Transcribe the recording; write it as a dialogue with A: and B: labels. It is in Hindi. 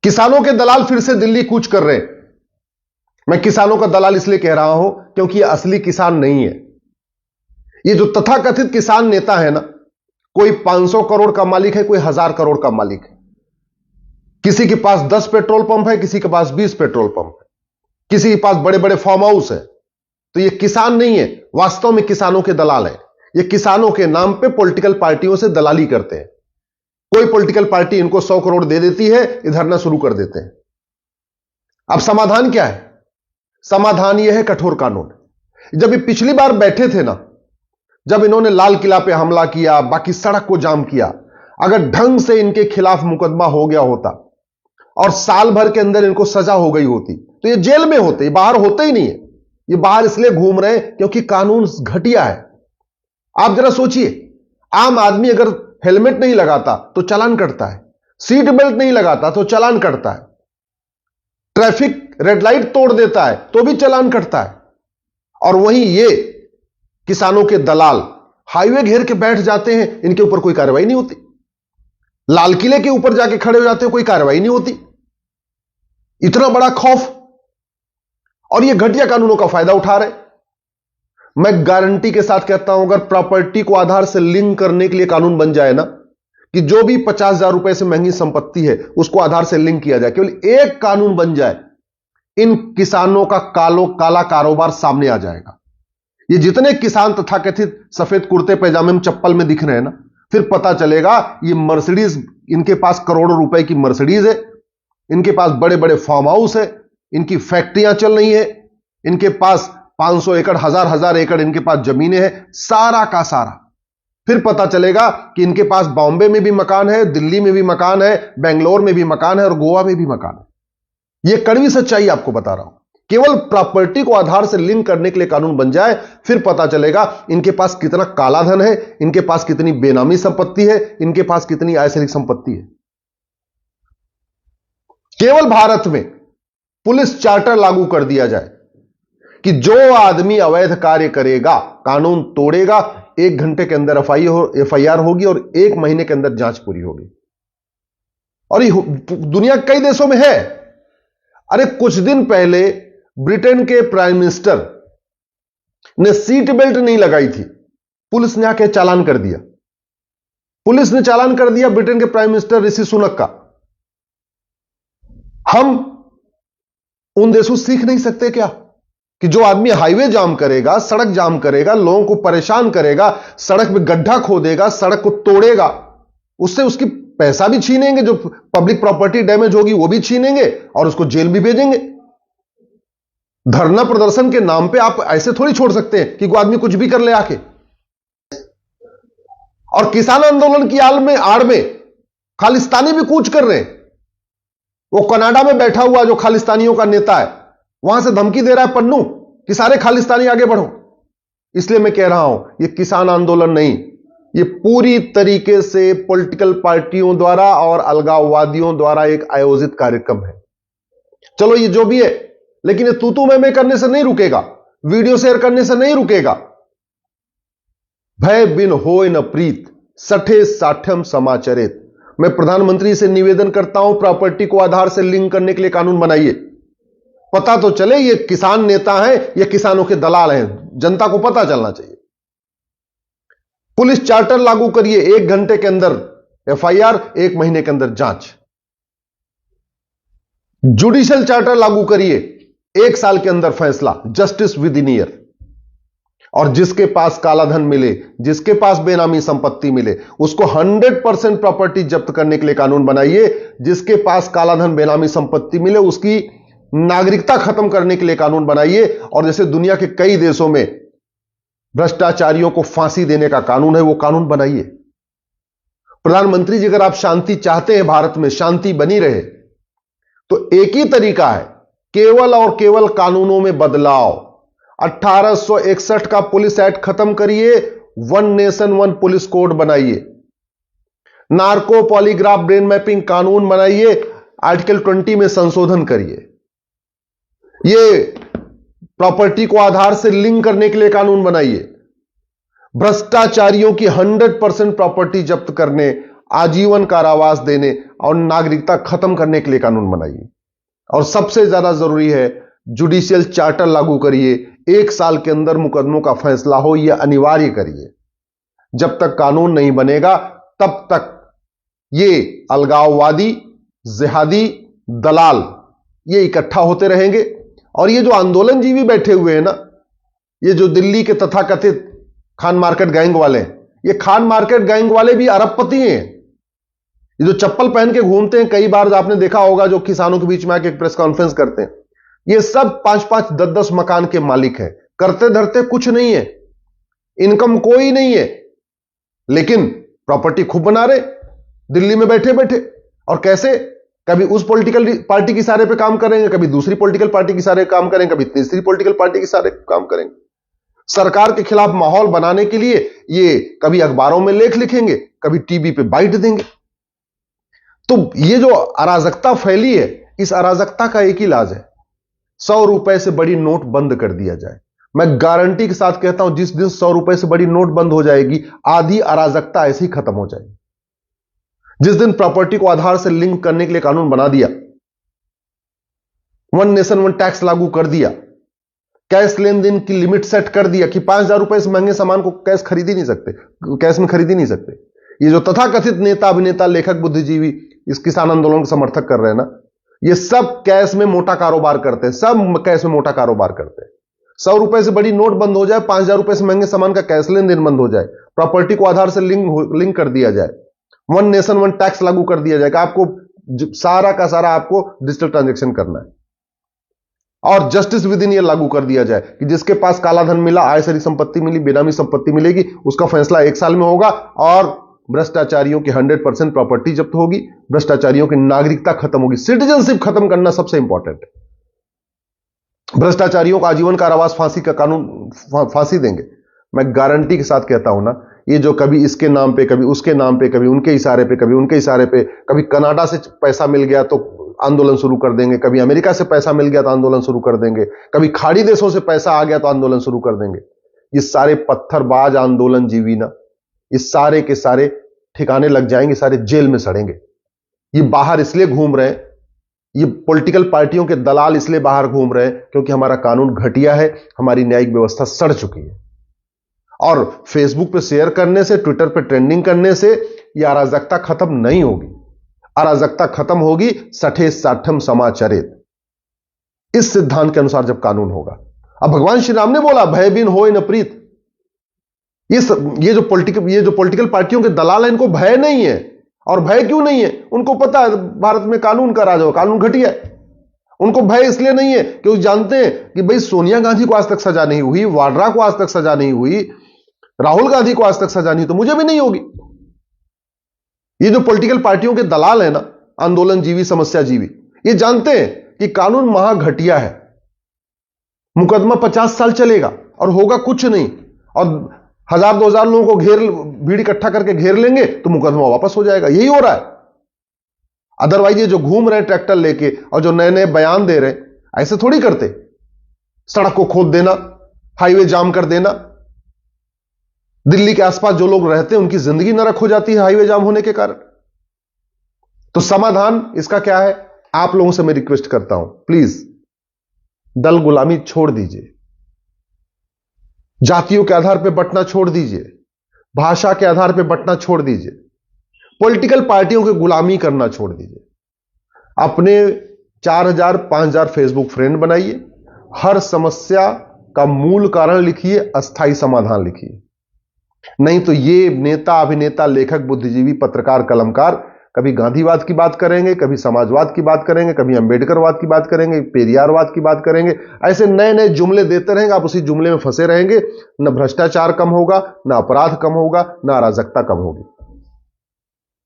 A: किसानों के दलाल फिर से दिल्ली कूच कर रहे हैं। मैं किसानों का दलाल इसलिए कह रहा हूं क्योंकि ये असली किसान नहीं है। ये जो तथाकथित किसान नेता है ना, कोई 500 करोड़ का मालिक है, कोई 1000 करोड़ का मालिक है। किसी के पास 10 पेट्रोल पंप है, किसी के पास 20 पेट्रोल पंप है, किसी के पास बड़े बड़े फार्म हाउस है। तो ये किसान नहीं है, वास्तव में किसानों के दलाल है। ये किसानों के नाम पे पॉलिटिकल पार्टियों से दलाली करते हैं। कोई पॉलिटिकल पार्टी इनको 100 करोड़ दे देती है, ये धरना शुरू कर देते हैं। अब समाधान क्या है? समाधान यह है कठोर कानून। जब ये पिछली बार बैठे थे ना, जब इन्होंने लाल किला पे हमला किया, बाकी सड़क को जाम किया, अगर ढंग से इनके खिलाफ मुकदमा हो गया होता और साल भर के अंदर इनको सजा हो गई होती तो ये जेल में होते, ये बाहर होते ही नहीं है। ये बाहर इसलिए घूम रहे हैं क्योंकि कानून घटिया है। आप जरा सोचिए, आम आदमी अगर हेलमेट नहीं लगाता तो चालान कटता है, सीट बेल्ट नहीं लगाता तो चालान कटता है, ट्रैफिक रेड लाइट तोड़ देता है तो भी चालान कटता है। और वहीं ये किसानों के दलाल हाईवे घेर के बैठ जाते हैं, इनके ऊपर कोई कार्रवाई नहीं होती। लाल किले के ऊपर जाके खड़े हो जाते हैं, कोई कार्रवाई नहीं होती। इतना बड़ा खौफ, और ये घटिया कानूनों का फायदा उठा रहे। मैं गारंटी के साथ कहता हूं, अगर प्रॉपर्टी को आधार से लिंक करने के लिए कानून बन जाए ना, कि जो भी 50,000 रुपए से महंगी संपत्ति है उसको आधार से लिंक किया जाए, केवल एक कानून बन जाए, इन किसानों का काला कारोबार सामने आ जाएगा। ये जितने किसान तथाकथित सफेद कुर्ते पैजामे में चप्पल में दिख रहे हैं ना, फिर पता चलेगा ये मर्सिडीज, इनके पास करोड़ों रुपए की मर्सिडीज है, इनके पास बड़े बड़े फार्म हाउस है, इनकी फैक्ट्रियां चल रही है, इनके पास 500 एकड़, हजार एकड़ इनके पास जमीनें हैं, सारा का सारा। फिर पता चलेगा कि इनके पास बॉम्बे में भी मकान है, दिल्ली में भी मकान है, बेंगलोर में भी मकान है और गोवा में भी मकान है। यह कड़वी सच्चाई आपको बता रहा हूं। केवल प्रॉपर्टी को आधार से लिंक करने के लिए कानून बन जाए, फिर पता चलेगा इनके पास कितना काला धन है, इनके पास कितनी बेनामी संपत्ति है, इनके पास कितनी अवैध संपत्ति है। केवल भारत में पुलिस चार्टर लागू कर दिया जाए कि जो आदमी अवैध कार्य करेगा, कानून तोड़ेगा, 1 घंटे के अंदर एफआईआर होगी और 1 महीने के अंदर जांच पूरी होगी। और ये दुनिया के कई देशों में है। अरे कुछ दिन पहले ब्रिटेन के प्राइम मिनिस्टर ने सीट बेल्ट नहीं लगाई थी, पुलिस ने आके चालान कर दिया। पुलिस ने चालान कर दिया ब्रिटेन के प्राइम मिनिस्टर ऋषि सुनक का। हम उन देशों से सीख नहीं सकते क्या कि जो आदमी हाईवे जाम करेगा, सड़क जाम करेगा, लोगों को परेशान करेगा, सड़क में गड्ढा खोदेगा, सड़क को तोड़ेगा, उससे उसकी पैसा भी छीनेंगे, जो पब्लिक प्रॉपर्टी डैमेज होगी वो भी छीनेंगे और उसको जेल भी भेजेंगे। धरना प्रदर्शन के नाम पे आप ऐसे थोड़ी छोड़ सकते हैं कि कोई आदमी कुछ भी कर ले आके। और किसान आंदोलन की आड़ में खालिस्तानी भी कूच कर रहे हैं। वो कनाडा में बैठा हुआ जो खालिस्तानियों का नेता है, वहां से धमकी दे रहा है पन्नू कि सारे खालिस्तानी आगे बढ़ो। इसलिए मैं कह रहा हूं, ये किसान आंदोलन नहीं, ये पूरी तरीके से पॉलिटिकल पार्टियों द्वारा और अलगाववादियों द्वारा एक आयोजित कार्यक्रम है। चलो ये जो भी है, लेकिन ये तू मैं करने से नहीं रुकेगा, वीडियो शेयर करने से नहीं रुकेगा। भय बिन होय न प्रीत, सठे साठ्यम समाचरित। मैं प्रधानमंत्री से निवेदन करता हूं, प्रॉपर्टी को आधार से लिंक करने के लिए कानून बनाइए। पता तो चले ये किसान नेता हैं, ये किसानों के दलाल हैं, जनता को पता चलना चाहिए। पुलिस चार्टर लागू करिए, 1 घंटे के अंदर एफआईआर, 1 महीने के अंदर जांच। जुडिशियल चार्टर लागू करिए, 1 साल के अंदर फैसला, जस्टिस विद इन ईयर। और जिसके पास काला धन मिले, जिसके पास बेनामी संपत्ति मिले, उसको 100% प्रॉपर्टी जब्त करने के लिए कानून बनाइए। जिसके पास काला धन बेनामी संपत्ति मिले, उसकी नागरिकता खत्म करने के लिए कानून बनाइए। और जैसे दुनिया के कई देशों में भ्रष्टाचारियों को फांसी देने का कानून है, वो कानून बनाइए। प्रधानमंत्री जी, अगर आप शांति चाहते हैं, भारत में शांति बनी रहे, तो एक ही तरीका है, केवल और केवल कानूनों में बदलाव। 1861 का पुलिस एक्ट खत्म करिए, 1 नेशन 1 पुलिस कोड बनाइए। नार्को पॉलीग्राफ ब्रेन मैपिंग कानून बनाइए, आर्टिकल 20 में संशोधन करिए। ये प्रॉपर्टी को आधार से लिंक करने के लिए कानून बनाइए। भ्रष्टाचारियों की 100% प्रॉपर्टी जब्त करने आजीवन कारावास देने और नागरिकता खत्म करने के लिए कानून बनाइए। और सबसे ज्यादा जरूरी है, जुडिशियल चार्टर लागू करिए। 1 साल के अंदर मुकदमों का फैसला हो, यह अनिवार्य करिए। जब तक कानून नहीं बनेगा तब तक ये अलगाववादी, जिहादी, दलाल ये इकट्ठा होते रहेंगे। और ये जो आंदोलनजीवी बैठे हुए हैं ना, ये जो दिल्ली के तथाकथित खान मार्केट गैंग वाले, ये खान मार्केट गैंग वाले भी अरबपति हैं। ये जो चप्पल पहन के घूमते हैं, कई बार आपने देखा होगा, जो किसानों के बीच में आके एक प्रेस कॉन्फ्रेंस करते हैं, ये सब 5-5, 10-10 मकान के मालिक हैं। करते धरते कुछ नहीं है, इनकम कोई नहीं है, लेकिन प्रॉपर्टी खूब बना रहे दिल्ली में बैठे बैठे। और कैसे? कभी उस पॉलिटिकल पार्टी की सारे पे काम करेंगे, कभी दूसरी पॉलिटिकल पार्टी की सारे काम करेंगे, कभी तीसरी पॉलिटिकल पार्टी की सारे काम करेंगे। सरकार के खिलाफ माहौल बनाने के लिए ये कभी अखबारों में लेख लिखेंगे, कभी टीवी पे बाइट देंगे। तो ये जो अराजकता फैली है, इस अराजकता का एक ही इलाज है, 100 रुपए से बड़ी नोट बंद कर दिया जाए। मैं गारंटी के साथ कहता हूं, जिस दिन 100 रुपए से बड़ी नोट बंद हो जाएगी, आधी अराजकता ऐसे ही खत्म हो जाएगी। जिस दिन प्रॉपर्टी को आधार से लिंक करने के लिए कानून बना दिया, 1 नेशन 1 टैक्स लागू कर दिया, कैश लेन देन की लिमिट सेट कर दिया कि 5,000 रुपए से महंगे सामान को कैश खरीद ही नहीं सकते, कैश में खरीद ही नहीं सकते। ये जो तथाकथित नेता, अभिनेता, लेखक, बुद्धिजीवी इस किसान आंदोलन का समर्थक कर रहे हैं ना, ये सब कैश में मोटा कारोबार करते हैं, सब कैश में मोटा कारोबार करते हैं। 100 रुपए से बड़ी नोट बंद हो जाए, 5,000 रुपए से महंगे सामान का कैश लेन देन बंद हो जाए, प्रॉपर्टी को आधार से लिंक कर दिया जाए, 1 नेशन 1 टैक्स लागू कर दिया जाएगा। आपको सारा का सारा आपको डिजिटल ट्रांजैक्शन करना है। और जस्टिस विद इन ईयर लागू कर दिया जाए कि जिसके पास काला धन मिला, आयसरी संपत्ति मिली, बेनामी संपत्ति मिलेगी, उसका फैसला 1 साल में होगा। और भ्रष्टाचारियों की 100% प्रॉपर्टी जब्त होगी, भ्रष्टाचारियों की नागरिकता खत्म होगी। सिटीजनशिप खत्म करना सबसे इंपॉर्टेंट है। भ्रष्टाचारियों को आजीवन कारावास, फांसी का कानून, फांसी देंगे। मैं गारंटी के साथ कहता हूं ना, ये जो कभी इसके नाम पे, कभी उसके नाम पे, कभी उनके इशारे पे, कभी उनके इशारे पे, कभी कनाडा से पैसा मिल गया तो आंदोलन शुरू कर देंगे, कभी अमेरिका से पैसा मिल गया तो आंदोलन शुरू कर देंगे, कभी खाड़ी देशों से पैसा आ गया तो आंदोलन शुरू कर देंगे। ये सारे पत्थरबाज आंदोलनजीवी ना, ये सारे के सारे ठिकाने लग जाएंगे, सारे जेल में सड़ेंगे। ये बाहर इसलिए घूम रहे हैं, ये पॉलिटिकल पार्टियों के दलाल इसलिए बाहर घूम रहे हैं क्योंकि हमारा कानून घटिया है, हमारी न्यायिक व्यवस्था सड़ चुकी है। और फेसबुक पे शेयर करने से, ट्विटर पे ट्रेंडिंग करने से यह अराजकता खत्म नहीं होगी। अराजकता खत्म होगी सठे साठम समाचरित, इस सिद्धांत के अनुसार जब कानून होगा। अब भगवान श्री राम ने बोला, भय बिन होय न प्रीत। ये जो पॉलिटिकल पार्टियों के दलाल हैं, इनको भय नहीं है। और भय क्यों नहीं है? उनको पता है भारत में कानून का राज हो, कानून घटिया है। उनको भय इसलिए नहीं है क्योंकि जानते हैं कि भाई सोनिया गांधी को आज तक सजा नहीं हुई, वाड्रा को आज तक सजा नहीं हुई, राहुल गांधी को आज तक सजा नहीं, तो मुझे भी नहीं होगी। ये जो पॉलिटिकल पार्टियों के दलाल है ना, आंदोलनजीवी, समस्याजीवी, ये जानते हैं कि कानून महा घटिया है, मुकदमा 50 साल चलेगा और होगा कुछ नहीं, और 1000-2000 लोगों को भीड़ इकट्ठा करके घेर लेंगे तो मुकदमा वापस हो जाएगा। यही हो रहा है। अदरवाइज ये जो घूम रहे हैं ट्रैक्टर लेके और जो नए नए बयान दे रहे हैं, ऐसे थोड़ी करते। सड़क को खोद देना, हाईवे जाम कर देना, दिल्ली के आसपास जो लोग रहते हैं उनकी जिंदगी नरक हो जाती है हाईवे जाम होने के कारण। तो समाधान इसका क्या है? आप लोगों से मैं रिक्वेस्ट करता हूं, प्लीज दल गुलामी छोड़ दीजिए, जातियों के आधार पर बंटना छोड़ दीजिए, भाषा के आधार पर बंटना छोड़ दीजिए, पॉलिटिकल पार्टियों की गुलामी करना छोड़ दीजिए। अपने 4000 5000 फेसबुक फ्रेंड बनाइए, हर समस्या का मूल कारण लिखिए, अस्थायी समाधान लिखिए। नहीं तो ये नेता, अभिनेता, लेखक, बुद्धिजीवी, पत्रकार, कलमकार कभी गांधीवाद की बात करेंगे, कभी समाजवाद की बात करेंगे, कभी अंबेडकरवाद की बात करेंगे, पेरियारवाद की बात करेंगे। ऐसे नए नए जुमले देते रहेंगे, आप उसी जुमले में फंसे रहेंगे। न भ्रष्टाचार कम होगा, न अपराध कम होगा, न अराजकता कम होगी।